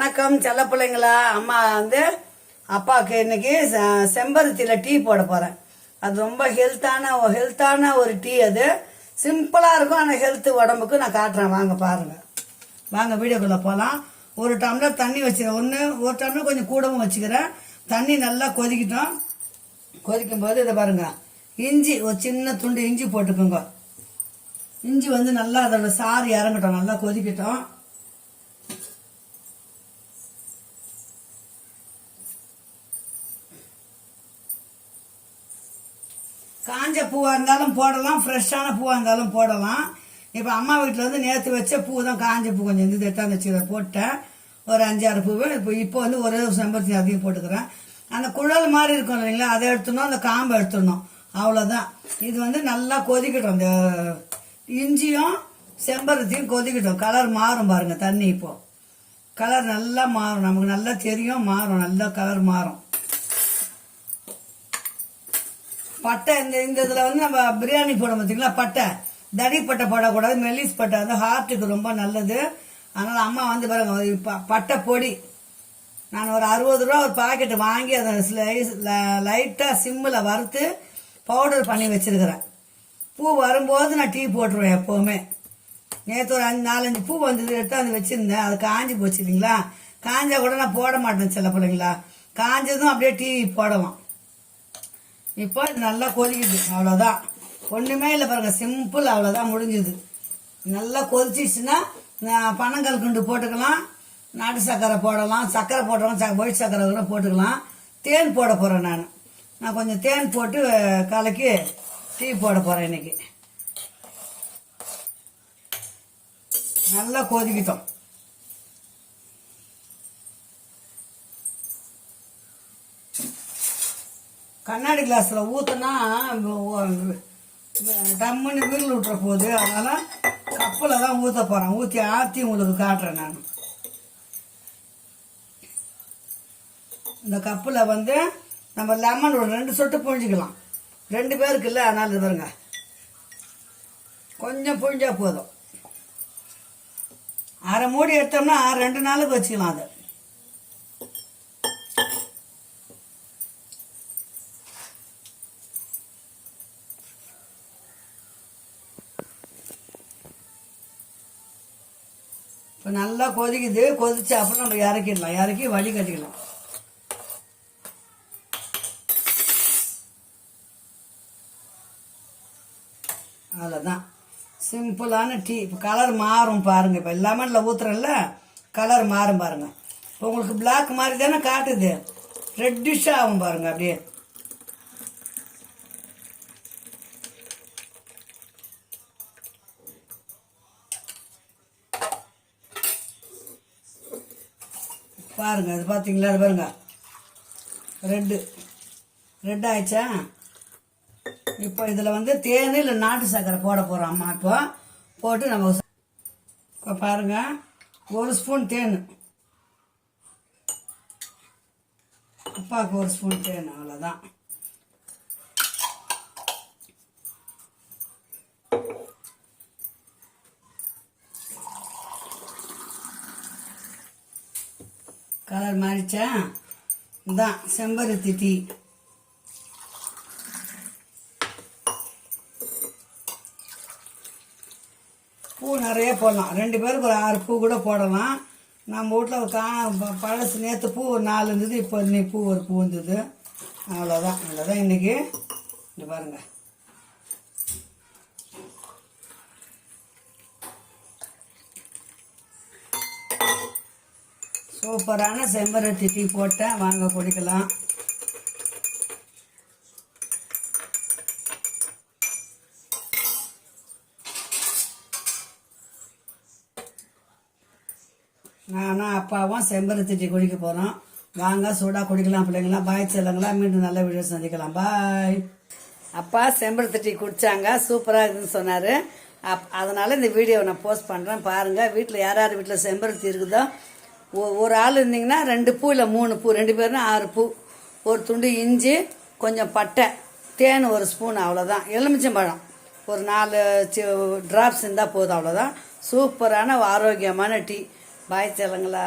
வணக்கம் செல்ல பிள்ளைங்களா. அம்மா வந்து அப்பாவுக்கு இன்னைக்கு செம்பருத்தியில் டீ போட போகிறேன். அது ரொம்ப ஹெல்த்தான ஒரு டீ. அது சிம்பிளாக இருக்கும், ஆனால் ஹெல்த்து உடம்புக்கு நான் காட்டுறேன். வாங்க பாருங்கள், வாங்க வீடியோக்குள்ளே போகலாம். ஒரு டம்ளர் தண்ணி வச்சுக்கிறேன். ஒரு டம்ளர் கொஞ்சம் கூடவும் வச்சுக்கிறேன். தண்ணி நல்லா கொதிக்கிட்டோம். கொதிக்கும் போது இதை பாருங்கள், இஞ்சி ஒரு சின்ன துண்டு இஞ்சி போட்டுக்கோங்க. இஞ்சி வந்து நல்லா அதோட சாறு இறங்கட்டும், நல்லா கொதிக்கட்டும். காஞ்ச பூவாக இருந்தாலும் போடலாம், ஃப்ரெஷ்ஷான பூவாக இருந்தாலும் போடலாம். இப்போ அம்மா வீட்டில் வந்து நேற்று வச்ச பூ தான், காஞ்ச பூ கொஞ்சம் இருந்து எடுத்தாந்து போட்டேன். ஒரு 5-6 பூ. இப்போ வந்து ஒரே செம்பருத்தி அதையும் போட்டுக்கிறேன். அந்த குழல் மாதிரி இருக்கும் இல்லைங்களா, அதை எடுத்துடணும், அந்த காம்பை எடுத்துடணும், அவ்வளோதான். இது வந்து நல்லா கொதிக்கட்டும். இந்த இஞ்சியும் செம்பருத்தியும் கொதிக்கட்டும். கலர் மாறும் பாருங்கள் தண்ணி. இப்போ கலர் நல்லா மாறும், நமக்கு நல்லா தெரியும், மாறும், நல்லா கலர் மாறும். பட்டை இந்த இதில் வந்து நம்ம பிரியாணி போட பார்த்தீங்களா, பட்டை தடி பட்டை போடக்கூடாது, மெல்லிஸ் பட்டை வந்து ஹார்ட்டுக்கு ரொம்ப நல்லது. அதனால் அம்மா வந்து பாருங்க, பட்டை பொடி நான் ஒரு 60 ரூபா ஒரு பாக்கெட்டு வாங்கி அதை லைட்டாக சிம்மில் வறுத்து பவுடர் பண்ணி வச்சுருக்கிறேன். பூ வரும்போது நான் டீ போட்டுருவேன் எப்போவுமே. நேற்று ஒரு 4-5 பூ வந்தது, எடுத்து அது வச்சுருந்தேன். அது காஞ்சி போச்சு இல்லைங்களா, காஞ்சா கூட நான் போட மாட்டேன் சில பிள்ளைங்களா. காஞ்சதும் அப்படியே டீ போடலாம். இப்போ நல்லா கொதிக்குது, அவ்வளோதான். ஒன்றுமே இல்லை பாருங்கள், சிம்பிள், அவ்வளோதான், முடிஞ்சுது. நல்லா கொதிச்சிச்சுன்னா பனங்கல்கண்டு போட்டுக்கலாம், நாட்டு சர்க்கரை போடலாம், சர்க்கரை போடுறோம், ஒயிட் சர்க்கரை கூட போட்டுக்கலாம். தேன் போட போகிறேன். நான் கொஞ்சம் தேன் போட்டு கலக்கி டீ போட போகிறேன் இன்னைக்கு. நல்லா கொதிக்கிட்டோம். கண்ணாடி கிளாஸில் ஊற்றுனா டம்முன்னு வீரில் விட்டுற போகுது. அதனால் கப்பில் தான் ஊற்ற போகிறேன். ஆற்றி உங்களுக்கு காட்டுறேன் நான். இந்த கப்பில் வந்து நம்ம லெமன் ஒரு 2 சொட்டு புழிஞ்சிக்கலாம். 2 பேருக்கு இல்லை, அதனால் இது பாருங்க, கொஞ்சம் புழிஞ்சா போதும். அரை மூடி எடுத்தோம்னா 2 நாளுக்கு வச்சுக்கலாம். அது இப்போ நல்லா கொதிக்குது. கொதிச்சு அப்புறம் நம்ம இறக்கிடலாம், இறக்கி வடி கட்டிக்கலாம். அவ்வளோதான், சிம்பிளான டீ. இப்போ கலர் மாறும் பாருங்கள். இப்போ லெமனில் ஊற்றுறேன்ல, கலர் மாறும் பாருங்கள். இப்போ உங்களுக்கு பிளாக் மாதிரி தானே காட்டுது, ரெட்டிஷாக ஆகும் பாருங்கள் அப்படியே. பாருங்க, அது பார்த்தீங்களா, அது பாருங்க, ரெட் ஆயிடுச்சா. இப்போ இதில் வந்து தேன் இல்லை நாட்டு சர்க்கரை போட போகிறோம் அம்மா. இப்போ போட்டு நம்ம இப்போ பாருங்க, 1 ஸ்பூன் தேன், அப்பாவுக்கு 1 ஸ்பூன் தேன், அவ்வளோதான். கலர் மாறிச்சா, இதான் செம்பருத்தி டீ. பூ நிறைய போடலாம், 2 பேருக்கு ஒரு 6 பூ கூட போடலாம். நம்ம வீட்டில் ஒரு பழசு நேற்று பூ ஒரு 4 இருந்தது, இப்போ இன்னைக்கு பூ ஒரு பூ இருந்தது, அவ்வளோதான் இன்னைக்கு. இந்த பாருங்கள், சூப்பரான செம்பருத்தி டீ போட்டேன். வாங்க குடிக்கலாம். நானும் அப்பாவும் செம்பருத்தி டீ குடிக்க போகிறோம். வாங்க சூடாக குடிக்கலாம் பிள்ளைங்களா. பாய் செல்லுங்களா, மீண்டும் நல்ல வீடியோ சந்திக்கலாம். பாய். அப்பா செம்பருத்தி டீ குடித்தாங்க, சூப்பராக இருக்குதுன்னு சொன்னார். அதனால் இந்த வீடியோவை நான் போஸ்ட் பண்ணுறேன். பாருங்கள், வீட்டில் யார் வீட்டில் செம்பருத்தி இருக்குதோ, ஒரு ஆள் இருந்தீங்கன்னா 2 பூ இல்லை 3 பூ, 2 பேர்னா 6 பூ, ஒரு துண்டு இஞ்சி, கொஞ்சம் பட்டை, தேன் 1 ஸ்பூன், அவ்வளோதான். எலுமிச்சம்பழம் ஒரு 4 ட்ராப்ஸ் இருந்தால் போதும், அவ்வளோதான். சூப்பரான ஆரோக்கியமான டீ. பாய் செல்லுங்களா.